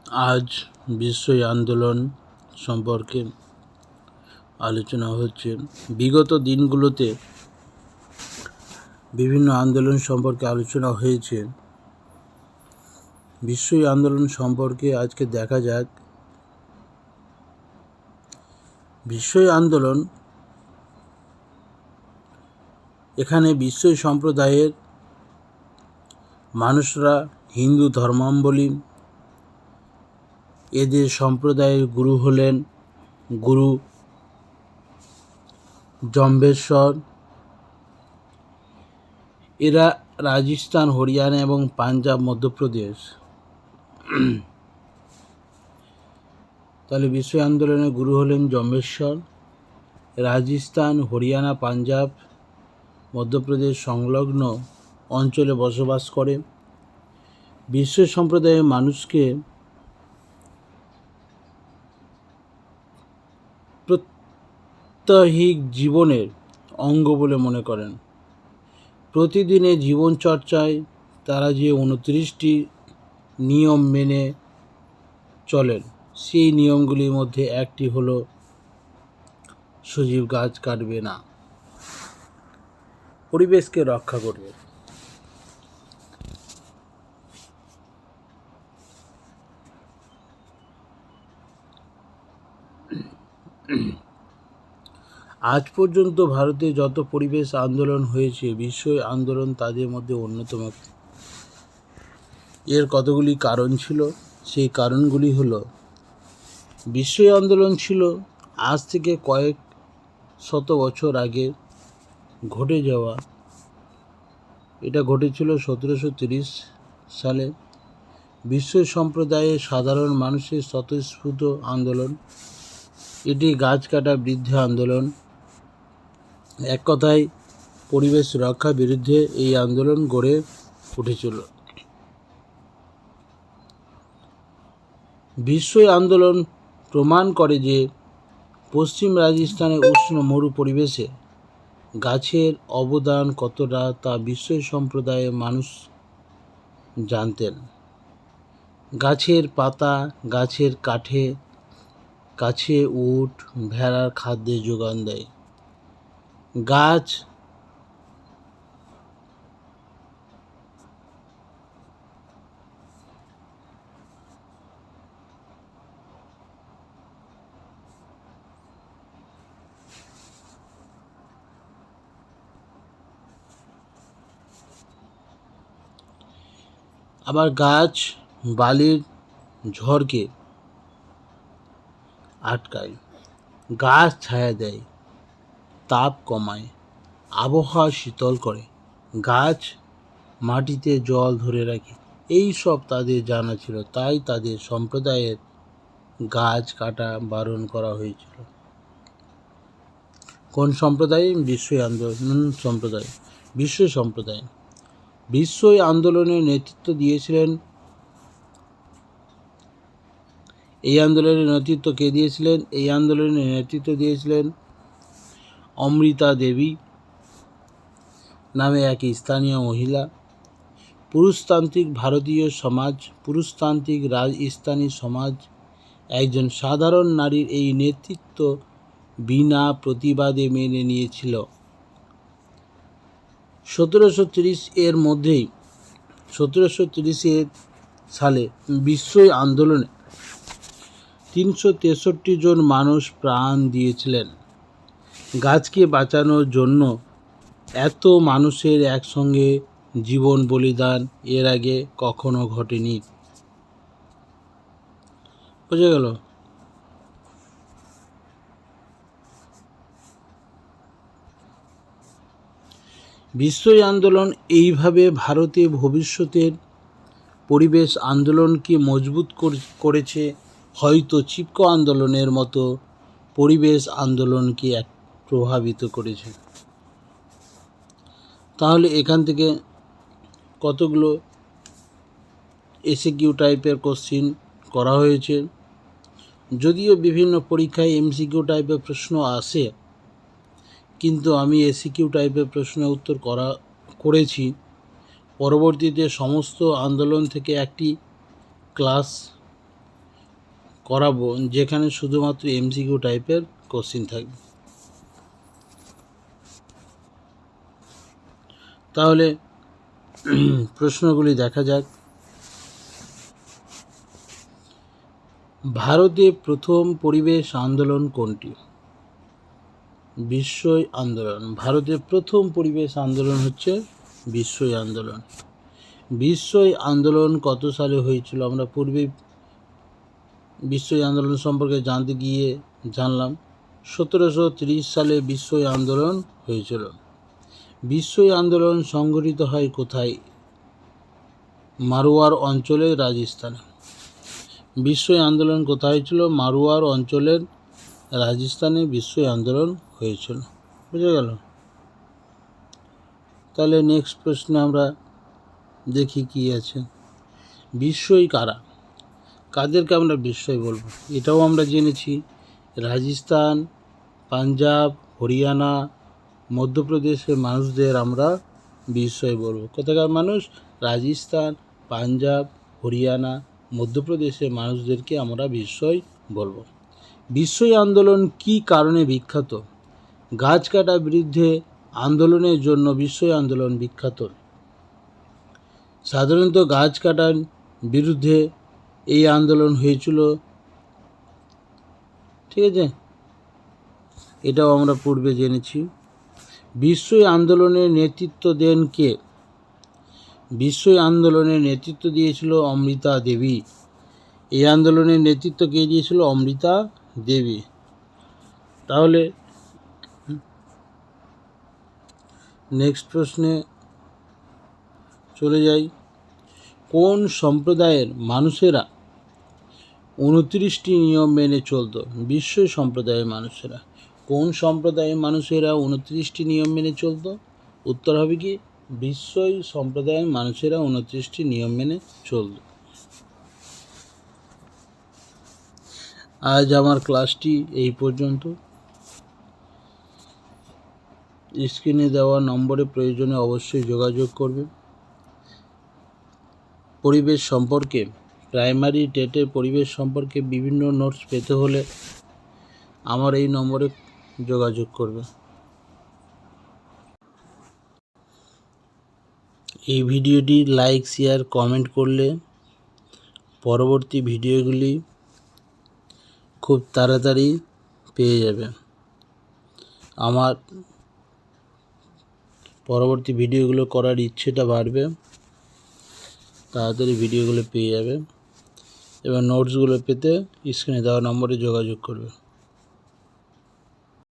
আজ বিশ্ব আন্দোলন সম্পর্কে আলোচনা হচ্ছে। বিগত দিনগুলোতে বিভিন্ন আন্দোলন সম্পর্কে আলোচনা হয়েছে। বিশ্ব আন্দোলন সম্পর্কে আজকে দেখা যাক। বিশ্ব আন্দোলন, এখানে বিশ্ব সম্প্রদায়ের মানুষরা হিন্দু ধর্মাবলম্বী। এদের সম্প্রদায়ের গুরু হলেন গুরু জম্বেশ্বর। এরা রাজস্থান, হরিয়ানা এবং পাঞ্জাব, মধ্যপ্রদেশ। তাহলে বিশ্ব আন্দোলনের গুরু হলেন জম্বেশ্বর। রাজস্থান, হরিয়ানা, পাঞ্জাব, মধ্যপ্রদেশ সংলগ্ন অঞ্চলে বসবাস করে। বিশ্ব সম্প্রদায়ের মানুষকে প্রাত্যহিক জীবনের অঙ্গ বলে মনে করেন। প্রতিদিনের জীবনচর্চায় তারা যে 29টি নিয়ম মেনে চলেন, সেই নিয়মগুলির মধ্যে একটি হলো সজীব গাছ কাটবে না, পরিবেশকে রক্ষা করবে। আজ পর্যন্ত ভারতে যত পরিবেশ আন্দোলন হয়েছে, বিশ্ব আন্দোলন তাদের মধ্যে অন্যতম। এর কতগুলি কারণ ছিল। সেই কারণগুলি হলো, বিশ্ব আন্দোলন ছিল আজ থেকে কয়েক শত বছর আগে ঘটে যাওয়া। এটা ঘটেছিল 1730 সালে। বিশ্ব সম্প্রদায়ের সাধারণ মানুষের স্বতঃস্ফূর্ত আন্দোলন। এটি গাছ কাটা বৃদ্ধ আন্দোলন। এক কথায় পরিবেশ রক্ষার বিরুদ্ধে এই আন্দোলন গড়ে উঠেছিল। বিশ্ব আন্দোলন প্রমাণ করে যে পশ্চিম রাজস্থানের উষ্ণ মরু পরিবেশে গাছের অবদান কতটা, তা বিশ্ব সম্প্রদায়ের মানুষ জানতেন। গাছের পাতা, গাছের কাঠে উট, ভেড়ার খাদ্যের যোগান দেয়। গাছ আবার গাছ বালির ঝড়কে আটকায়, গাছ ছায়া দেয়, তাপ কমায়, আবহাওয়া শীতল করে, গাছ মাটিতে জল ধরে রাখে। এই সব তাদের জানা ছিল, তাই তাদের সম্প্রদায়ের গাছ কাটা বারণ করা হয়েছিল। কোন সম্প্রদায়? বিশ্ব আন্দোলন সম্প্রদায়। বিশ্ব সম্প্রদায় বিশ্ব আন্দোলনের নেতৃত্ব দিয়েছিলেন। এই আন্দোলনের নেতৃত্ব কে দিয়েছিলেন? এই আন্দোলনের নেতৃত্ব দিয়েছিলেন অমৃতা দেবী নামে এক স্থানীয় মহিলা। পুরুষতান্ত্রিক ভারতীয় সমাজ, পুরুষতান্ত্রিক রাজস্থানী সমাজ একজন সাধারণ নারীর এই নেতৃত্ব বিনা প্রতিবাদে মেনে নিয়েছিল। 1730 সালে বিশ্ব আন্দোলনে 363 জন মানুষ প্রাণ দিয়েছিলেন। গাছকে বাঁচানোর জন্য এত মানুষের একসঙ্গে জীবন বলিদান এর আগে কখনো ঘটেনি। বোঝা গেল? বিশ্ব আন্দোলন এইভাবে ভারতে ভবিষ্যতের পরিবেশ আন্দোলনকে মজবুত করেছে। হয়তো চিপকো আন্দোলনের মতো পরিবেশ আন্দোলনকে প্রভাবিত করেছে। তাহলে এখান থেকে কতগুলো এসিকিউ টাইপের কোশ্চিন করা হয়েছে। যদিও বিভিন্ন পরীক্ষায় এমসিকিউ টাইপের প্রশ্ন আসে, কিন্তু আমি এসিকিউ টাইপের প্রশ্নের উত্তর করেছি। পরবর্তীতে সমস্ত আন্দোলন থেকে একটি ক্লাস করাবো, যেখানে শুধুমাত্র এমসিকিউ টাইপের কোশ্চিন থাকবে। তাহলে প্রশ্নগুলি দেখা যাক। ভারতে প্রথম পরিবেশ আন্দোলন কোনটি? বিশ্বই আন্দোলন। ভারতের প্রথম পরিবেশ আন্দোলন হচ্ছে বিশ্বই আন্দোলন। বিশ্বই আন্দোলন কত সালে হয়েছিল? আমরা পূর্বেই বিশ্বই আন্দোলন সম্পর্কে জানতে গিয়ে জানলাম 1730 সালে বিশ্বই আন্দোলন হয়েছিল। বিশ্বই আন্দোলন সংগঠিত হয় কোথায়? মারওয়ার অঞ্চলে, রাজস্থানে। বিশ্বই আন্দোলন কোথায় হয়েছিল? মারওয়ার অঞ্চলের রাজস্থানে বিশ্বই আন্দোলন হয়েছিল। বুঝে গেল? তাহলে নেক্সট প্রশ্নে আমরা দেখি কি আছে। বিশ্বই কারা? কাদেরকে আমরা বিশ্বই বলবো? এটাও আমরা জেনেছি। রাজস্থান, পাঞ্জাব, হরিয়ানা, মধ্যপ্রদেশের মানুষদের আমরা বিশ্বই বলবো। কোথাকার মানুষ? রাজস্থান, পাঞ্জাব, হরিয়ানা, মধ্যপ্রদেশের মানুষদেরকে আমরা বিশ্বই বলবো। বিশ্বই আন্দোলন কী কারণে বিখ্যাত? গাছ কাটা বিরুদ্ধে আন্দোলনের জন্য বিশ্বই আন্দোলন বিখ্যাত। সাধারণত গাছ কাটার বিরুদ্ধে এই আন্দোলন হয়েছিল, ঠিক আছে? এটাও আমরা পূর্বে জেনেছি। বিশ্বই আন্দোলনের নেতৃত্ব দেন কে? বিশ্বই আন্দোলনের নেতৃত্ব দিয়েছিল অমৃতা দেবী। এই আন্দোলনের নেতৃত্ব কে দিয়েছিল? অমৃতা দেবী। তাহলে নেক্সট প্রশ্নে চলে যাই। কোন সম্প্রদায়ের মানুষেরা 29টি নিয়ম মেনে চলত? বিশ্বই সম্প্রদায়ের মানুষেরা। কোন সম্প্রদায়ের মানুষেরা 29টি নিয়ম মেনে চলত? উত্তর হবে কি? বিশ্বই সম্প্রদায়ের মানুষেরা 29টি নিয়ম মেনে চলত। আজ আমার ক্লাসটি এই পর্যন্ত। স্ক্রিনে দেওয়া নম্বরে প্রয়োজনে অবশ্যই যোগাযোগ করবে। পরিবেশ সম্পর্কে, প্রাইমারি টেটের পরিবেশ সম্পর্কে বিভিন্ন নোটস পেতে হলে আমার এই নম্বরে যোগাযোগ করবে। এই ভিডিওটি লাইক, শেয়ার, কমেন্ট করলে পরবর্তী ভিডিওগুলি খুব তাড়াতাড়ি পেয়ে যাবে। আমার পরবর্তী ভিডিওগুলো করার ইচ্ছেটা বাড়বে, তাড়াতাড়ি ভিডিওগুলো পেয়ে যাবে এবং নোটসগুলো পেতে স্ক্রিনে দেওয়া নম্বরে যোগাযোগ করবে।